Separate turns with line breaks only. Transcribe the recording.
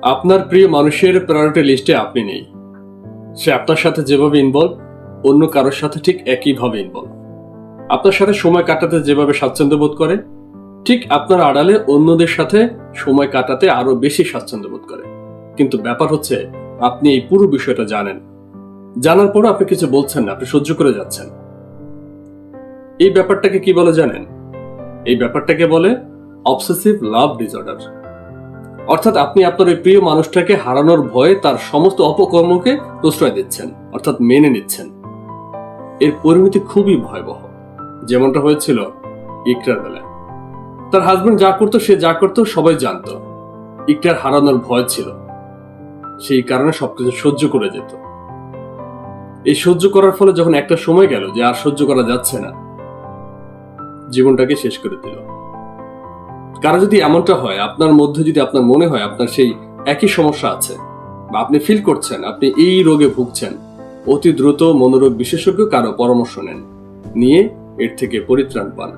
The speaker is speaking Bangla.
আপনার প্রিয় মানুষের প্রায়োরিটি লিস্টে আপনি নেই। সে আপনার সাথে যেভাবে ইনভলভ, অন্য কারোর সাথে ঠিক একইভাবে ইনভলভ। আপনার সাথে সময় কাটাতে যেভাবে স্বাচ্ছন্দ্য বোধ করে, ঠিক আপনার আড়ালে অন্যদের সাথে সময় কাটাতে আরো বেশি স্বাচ্ছন্দ্য বোধ করে। কিন্তু ব্যাপার হচ্ছে, আপনি এই পুরো বিষয়টা জানেন। জানার পরও আপনি কিছু বলছেন না, আপনি সহ্য করে যাচ্ছেন। এই ব্যাপারটাকে কি বলে জানেন? এই ব্যাপারটাকে বলে অবসেসিভ লাভ ডিসঅর্ডার। অর্থাৎ আপনি আপনার ওই প্রিয় মানুষটাকে হারানোর ভয়ে তার সমস্ত অপকর্মকে প্রশ্রয় দিচ্ছেন, অর্থাৎ মেনে নিচ্ছেন। এর পরিণতি খুবই ভয়াবহ, যেমনটা হয়েছিল ইকরার বেলায়। তার হাজবেন্ড যা করতো সবাই জানতো। ইকরার হারানোর ভয় ছিল, সেই কারণে সবকিছু সহ্য করে যেত। এই সহ্য করার ফলে যখন একটা সময় গেল যে আর সহ্য করা যাচ্ছে না, জীবনটাকে শেষ করে দিল। কারো যদি এমনটা হয়, আপনার মধ্যে যদি আপনার মনে হয় আপনার সেই একই সমস্যা আছে, বা আপনি ফিল করছেন আপনি এই রোগে ভুগছেন, অতি দ্রুত মনোরোগ বিশেষজ্ঞ কারো পরামর্শ নেন, নিয়ে এর থেকে পরিত্রাণ পান।